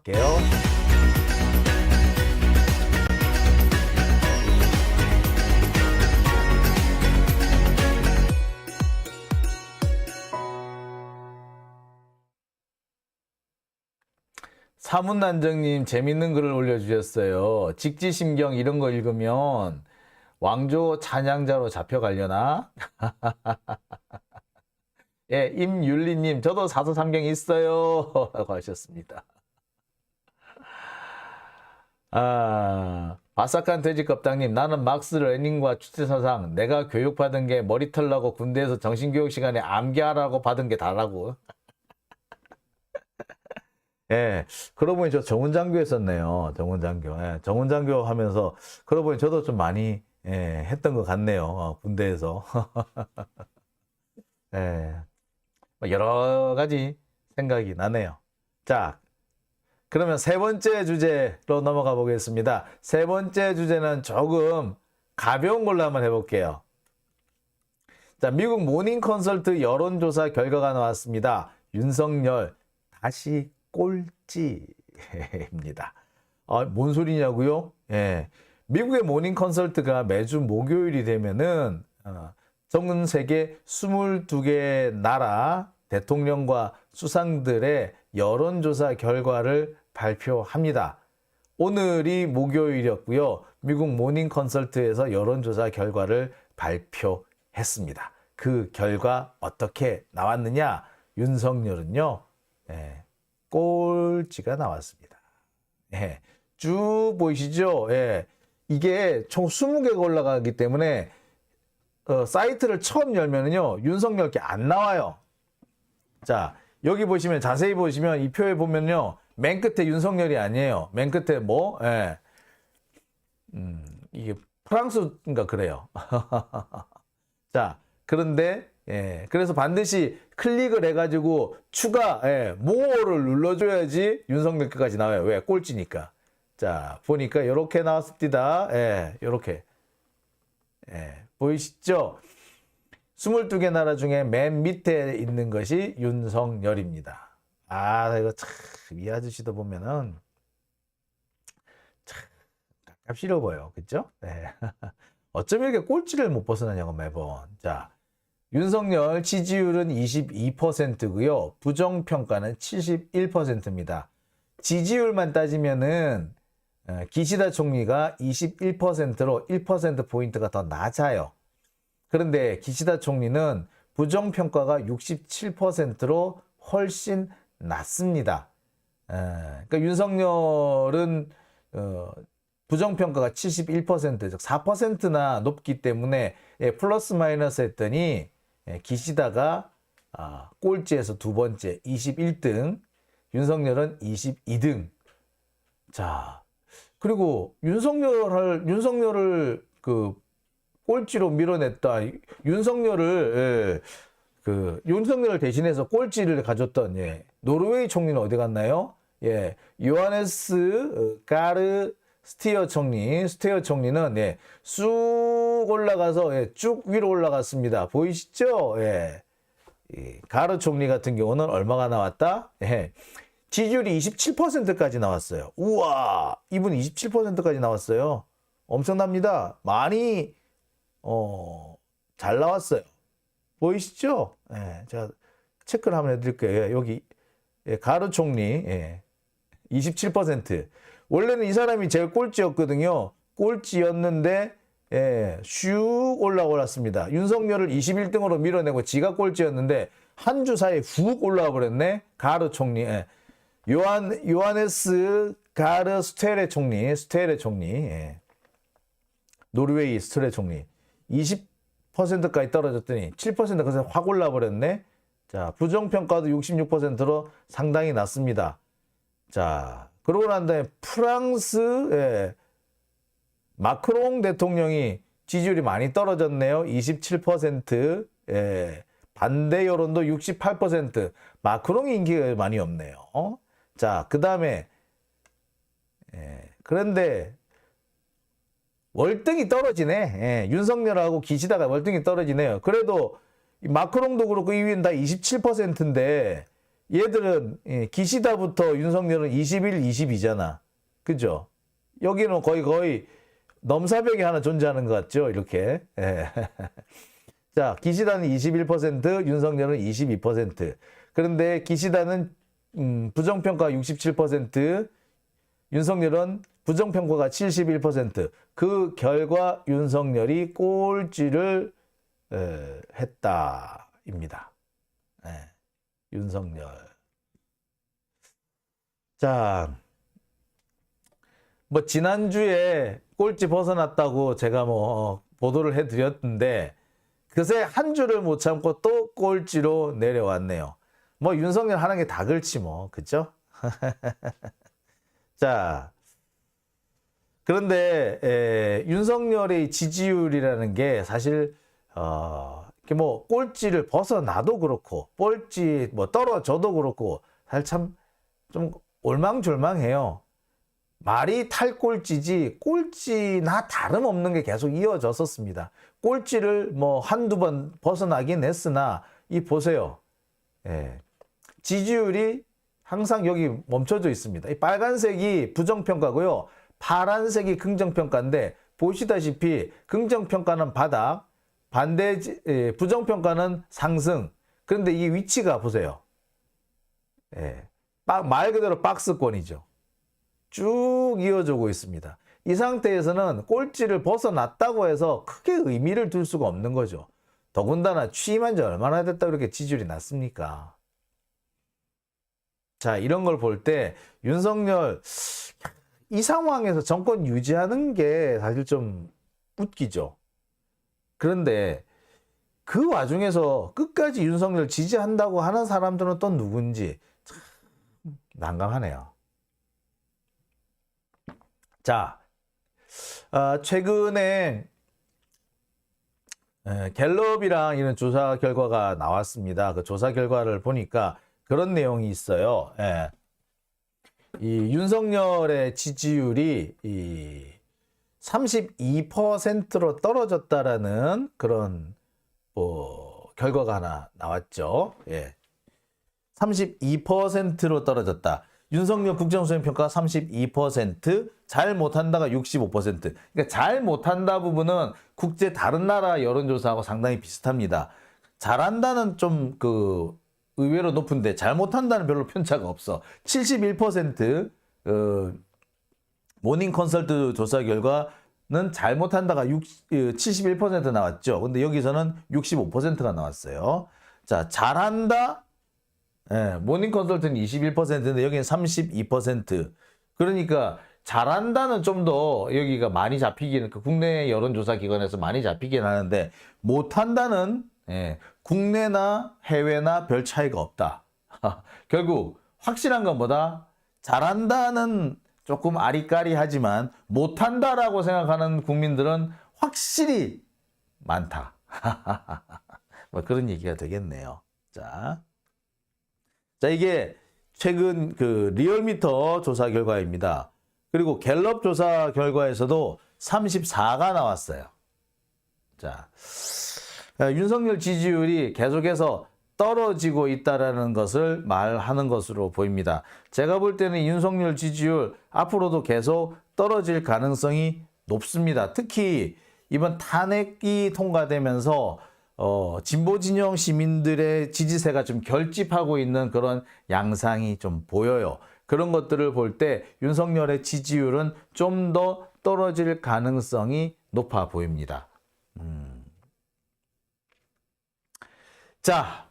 갈게요. 사문난정님 재밌는 글을 올려주셨어요. 직지심경 이런 거 읽으면 왕조 찬양자로 잡혀가려나? 예, 임율리님 저도 사서삼경이 있어요 라고 하셨습니다. 바삭한 돼지껍당님 나는 막스 레닌과 추세사상 내가 교육받은 게 머리털 나고 군대에서 정신교육 시간에 암기하라고 받은 게 다라고. 예, 그러고 보니 저 정운장교 했었네요. 정운장교. 예, 정운장교 하면서 그러고 보니 저도 좀 많이 했던 것 같네요. 군대에서. 예, 여러 가지 생각이 나네요. 자, 그러면 세 번째 주제로 넘어가 보겠습니다. 세 번째 주제는 조금 가벼운 걸로 한번 해볼게요. 자, 미국 모닝 컨설트 여론조사 결과가 나왔습니다. 윤석열 다시 꼴찌입니다. 뭔 소리냐고요? 예. 미국의 모닝 컨설트가 매주 목요일이 되면은 전 세계 22개 나라 대통령과 수상들의 여론조사 결과를 발표합니다. 오늘이 목요일이었고요. 미국 모닝 컨설트에서 여론조사 결과를 발표했습니다. 그 결과 어떻게 나왔느냐? 윤석열은요. 꼴찌가 나왔습니다. 예, 쭉 보이시죠? 예, 이게 총 20개가 올라가기 때문에 사이트를 처음 열면은요 윤석열 게 안 나와요. 자, 여기 보시면 자세히 보시면 이 표에 보면요 맨 끝에 윤석열이 아니에요. 맨 끝에 뭐? 예. 이게 프랑스인가 그래요. 자, 그런데 그래서 반드시 클릭을 해가지고 추가 more를 눌러줘야지 윤석열 끝까지 나와요. 왜? 꼴찌니까. 자, 보니까 이렇게 나왔습니다. 이렇게 보이시죠? 22개 나라 중에 맨 밑에 있는 것이 윤석열입니다. 이거 참 이 아저씨도 보면은 참 깝깝시려 보여, 그죠? 어쩜 이렇게 꼴찌를 못 벗어나냐고 매번. 자. 윤석열 지지율은 22%고요. 부정평가는 71%입니다. 지지율만 따지면은 기시다 총리가 21%로 1%포인트가 더 낮아요. 그런데 기시다 총리는 부정평가가 67%로 훨씬 낮습니다. 그러니까 윤석열은 부정평가가 71%, 즉 4%나 높기 때문에 플러스 마이너스 했더니 기시다가 꼴찌에서 두 번째 21등, 윤석열은 22등. 자, 그리고 윤석열을 그 꼴찌로 밀어냈다. 윤석열을 대신해서 꼴찌를 가졌던 노르웨이 총리는 어디 갔나요? 요하네스 가르 스티어 총리는 쑥 올라가서 쭉 위로 올라갔습니다. 보이시죠? 가르 총리 같은 경우는 얼마가 나왔다? 지지율이 27%까지 나왔어요. 우와, 이분 27%까지 나왔어요. 엄청납니다. 많이 잘 나왔어요. 보이시죠? 제가 체크를 한번 해드릴게요. 여기 가르 총리 27%. 원래는 이 사람이 제일 꼴찌였거든요. 꼴찌였는데 슉 올라왔습니다. 윤석열을 21등으로 밀어내고 지가 꼴찌였는데 한 주 사이에 훅 올라와 버렸네. 가르 총리. 요하네스 가르 스테레 총리. 노르웨이 스테레 총리. 20%까지 떨어졌더니 7% 그래서 확 올라 버렸네. 자, 부정평가도 66%로 상당히 낮습니다. 자, 그러고 난 다음에 프랑스 마크롱 대통령이 지지율이 많이 떨어졌네요. 27%. 반대 여론도 68%. 마크롱이 인기가 많이 없네요. 자, 그 다음에 그런데 월등히 떨어지네. 윤석열하고 기시다가 월등히 떨어지네요. 그래도 마크롱도 그렇고 이 위는 다 27%인데 얘들은 기시다부터 윤석열은 21, 22잖아. 그죠? 여기는 거의 넘사벽이 하나 존재하는 것 같죠? 이렇게. 예. 자, 기시다는 21%, 윤석열은 22%. 그런데 기시다는 부정평가 67%, 윤석열은 부정평가가 71%. 그 결과 윤석열이 꼴찌를 했다입니다. 네, 윤석열. 자, 뭐 지난주에 꼴찌 벗어났다고 제가 뭐 보도를 해드렸는데 그새 한 주를 못 참고 또 꼴찌로 내려왔네요. 뭐 윤석열 하는 게 다 그렇지 뭐, 그죠? 자, 그런데 윤석열의 지지율이라는 게 사실 이렇게 뭐 꼴찌를 벗어나도 그렇고 꼴찌 뭐 떨어져도 그렇고 사실 참 좀 올망졸망해요. 말이 탈꼴찌지 꼴찌나 다름없는 게 계속 이어졌었습니다. 꼴찌를 뭐 한두 번 벗어나긴 했으나 이 보세요. 지지율이 항상 여기 멈춰져 있습니다. 이 빨간색이 부정평가고요. 파란색이 긍정평가인데 보시다시피 긍정평가는 바닥, 부정평가는 상승. 그런데 이 위치가 보세요. 말 그대로 박스권이죠. 쭉 이어지고 있습니다. 이 상태에서는 꼴찌를 벗어났다고 해서 크게 의미를 둘 수가 없는 거죠. 더군다나 취임한 지 얼마나 됐다고 이렇게 지지율이 낮습니까? 자, 이런 걸 볼 때 윤석열 이 상황에서 정권 유지하는 게 사실 좀 웃기죠. 그런데 그 와중에서 끝까지 윤석열 지지한다고 하는 사람들은 또 누군지 참 난감하네요. 자, 최근에 갤럽이랑 이런 조사 결과가 나왔습니다. 그 조사 결과를 보니까 그런 내용이 있어요. 이 윤석열의 지지율이 32%로 떨어졌다라는 그런 결과가 하나 나왔죠. 32%로 떨어졌다. 윤석열 국정수행평가 32%, 잘 못한다가 65%. 그러니까 잘 못한다 부분은 국제 다른 나라 여론조사하고 상당히 비슷합니다. 잘한다는 좀 의외로 높은데 잘 못한다는 별로 편차가 없어. 71% 모닝 컨설트 조사 결과는 잘 못한다가 71% 나왔죠. 근데 여기서는 65%가 나왔어요. 자, 잘한다. 모닝 컨설트는 21%인데 여기는 32%. 그러니까 잘한다는 좀 더 여기가 많이 잡히기는 국내 여론조사 기관에서 많이 잡히긴 하는데 못한다는 국내나 해외나 별 차이가 없다. 결국 확실한 건 뭐다? 잘한다는 조금 아리까리하지만 못한다라고 생각하는 국민들은 확실히 많다. 뭐 그런 얘기가 되겠네요. 자, 이게 최근 리얼미터 조사 결과입니다. 그리고 갤럽 조사 결과에서도 34가 나왔어요. 자, 윤석열 지지율이 계속해서 떨어지고 있다는 것을 말하는 것으로 보입니다. 제가 볼 때는 윤석열 지지율 앞으로도 계속 떨어질 가능성이 높습니다. 특히 이번 탄핵이 통과되면서 진보 진영 시민들의 지지세가 좀 결집하고 있는 그런 양상이 좀 보여요. 그런 것들을 볼 때 윤석열의 지지율은 좀 더 떨어질 가능성이 높아 보입니다. 자,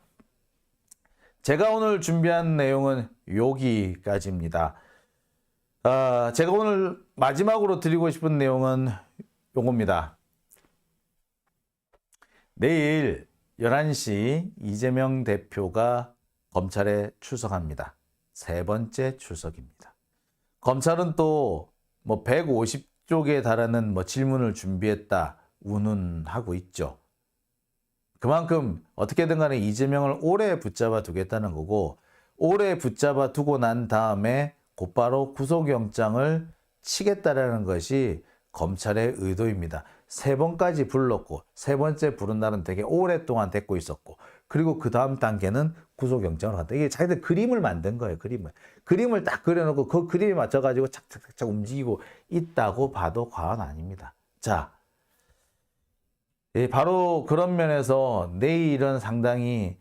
제가 오늘 준비한 내용은 여기까지입니다. 제가 오늘 마지막으로 드리고 싶은 내용은 요겁니다. 내일 11시 이재명 대표가 검찰에 출석합니다. 세 번째 출석입니다. 검찰은 또 뭐 150쪽에 달하는 뭐 질문을 준비했다 운운하고 있죠. 그만큼 어떻게든 간에 이재명을 오래 붙잡아 두겠다는 거고, 오래 붙잡아 두고 난 다음에 곧바로 구속영장을 치겠다라는 것이 검찰의 의도입니다. 세 번까지 불렀고 세 번째 부른 날은 되게 오랫동안 됐고 있었고, 그리고 그 다음 단계는 구속영장으로 간다. 이게 자기들 그림을 만든 거예요. 그림을 딱 그려놓고 그 그림에 맞춰가지고 착착착착 움직이고 있다고 봐도 과언 아닙니다. 자, 바로 그런 면에서 내일은 상당히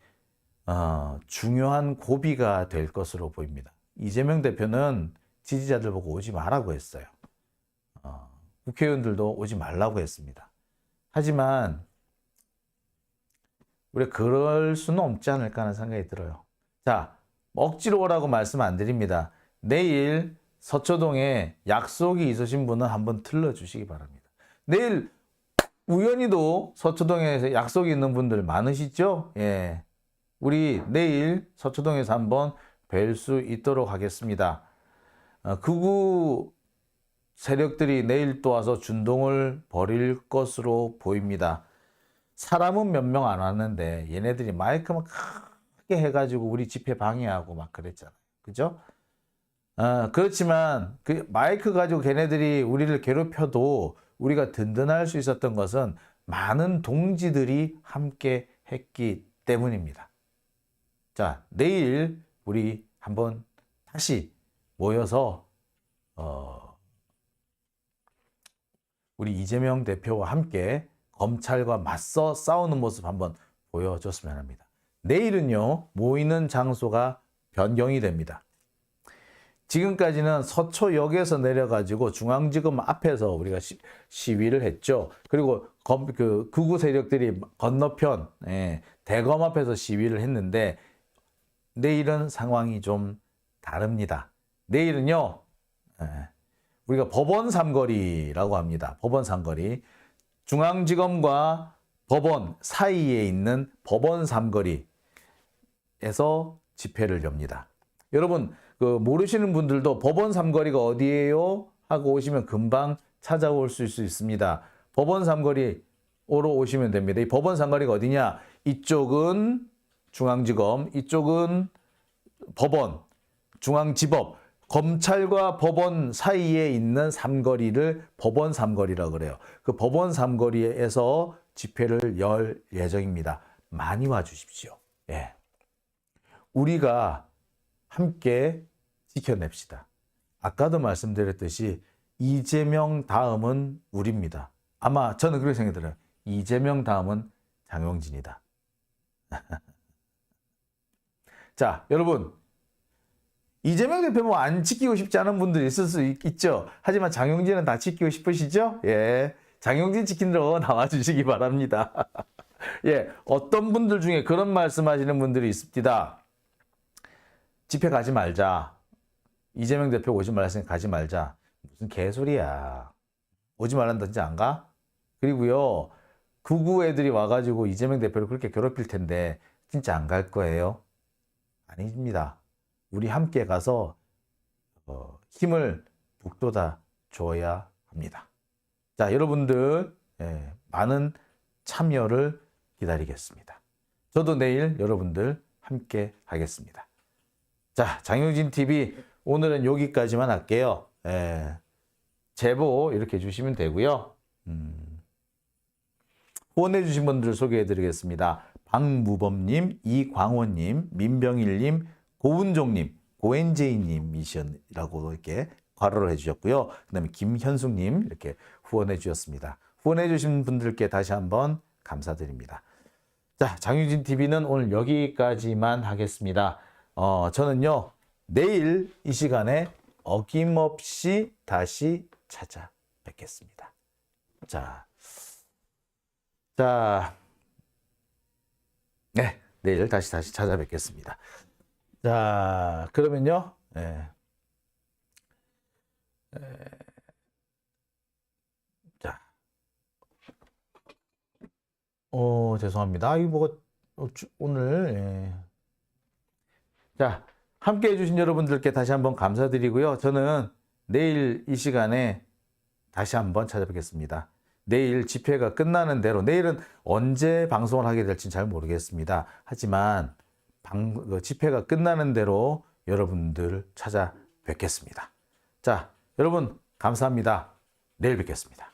중요한 고비가 될 것으로 보입니다. 이재명 대표는 지지자들 보고 오지 말라고 했어요. 국회의원들도 오지 말라고 했습니다. 하지만 우리가 그럴 수는 없지 않을까 하는 생각이 들어요. 자, 억지로 오라고 말씀 안 드립니다. 내일 서초동에 약속이 있으신 분은 한번 들러주시기 바랍니다. 내일 우연히도 서초동에서 약속이 있는 분들 많으시죠? 예. 우리 내일 서초동에서 한번 뵐 수 있도록 하겠습니다. 극우 세력들이 내일 또 와서 준동을 벌일 것으로 보입니다. 사람은 몇 명 안 왔는데 얘네들이 마이크만 크게 해가지고 우리 집회 방해하고 막 그랬잖아요. 그죠? 그렇지만 그 마이크 가지고 걔네들이 우리를 괴롭혀도 우리가 든든할 수 있었던 것은 많은 동지들이 함께 했기 때문입니다. 자, 내일 우리 한번 다시 모여서 우리 이재명 대표와 함께 검찰과 맞서 싸우는 모습 한번 보여줬으면 합니다. 내일은요, 모이는 장소가 변경이 됩니다. 지금까지는 서초역에서 내려가지고 중앙지검 앞에서 우리가 시위를 했죠. 그리고 극우 세력들이 건너편 대검 앞에서 시위를 했는데 내일은 상황이 좀 다릅니다. 내일은요, 우리가 법원 삼거리라고 합니다. 법원 삼거리. 중앙지검과 법원 사이에 있는 법원 삼거리에서 집회를 엽니다. 여러분, 모르시는 분들도 법원 삼거리가 어디예요? 하고 오시면 금방 찾아올 수 있습니다. 법원 삼거리로 오시면 됩니다. 이 법원 삼거리가 어디냐? 이쪽은 중앙지검, 이쪽은 법원, 중앙지법, 검찰과 법원 사이에 있는 삼거리를 법원 삼거리라고 그래요. 그 법원 삼거리에서 집회를 열 예정입니다. 많이 와주십시오. 예. 우리가 함께 지켜냅시다. 아까도 말씀드렸듯이 이재명 다음은 우리입니다. 아마 저는 그렇게 생각이 들어요. 이재명 다음은 장용진이다. 자, 여러분, 이재명 대표 뭐 안 지키고 싶지 않은 분들이 있을 수 있죠. 하지만 장용진은 다 지키고 싶으시죠? 예, 장용진 지키러 나와주시기 바랍니다. 예, 어떤 분들 중에 그런 말씀하시는 분들이 있습니다. 집회 가지 말자. 이재명 대표 오지 말았으니 가지 말자. 무슨 개소리야. 오지 말란다든지 안 가? 그리고요, 극우 애들이 와가지고 이재명 대표를 그렇게 괴롭힐 텐데 진짜 안 갈 거예요? 아닙니다. 우리 함께 가서 힘을 북돋아 줘야 합니다. 자, 여러분들 많은 참여를 기다리겠습니다. 저도 내일 여러분들 함께 하겠습니다. 자, 장용진 TV 오늘은 여기까지만 할게요. 제보 이렇게 주시면 되고요. 후원해 주신 분들 소개해 드리겠습니다. 박무범님, 이광원님, 민병일님, 고운종님, 고엔제이님이시라고 이렇게 괄호를 해주셨고요. 그 다음에 김현숙님 이렇게 후원해 주셨습니다. 후원해 주신 분들께 다시 한번 감사드립니다. 자, 장유진 TV는 오늘 여기까지만 하겠습니다. 저는요, 내일 이 시간에 어김없이 다시 찾아뵙겠습니다. 네, 내일 다시 찾아뵙겠습니다. 자, 그러면요, 자, 죄송합니다. 이거 뭐가 오늘 자, 함께 해주신 여러분들께 다시 한번 감사드리고요. 저는 내일 이 시간에 다시 한번 찾아뵙겠습니다. 내일 집회가 끝나는 대로, 내일은 언제 방송을 하게 될지는 잘 모르겠습니다. 하지만 집회가 끝나는 대로 여러분들 찾아뵙겠습니다. 자, 여러분 감사합니다. 내일 뵙겠습니다.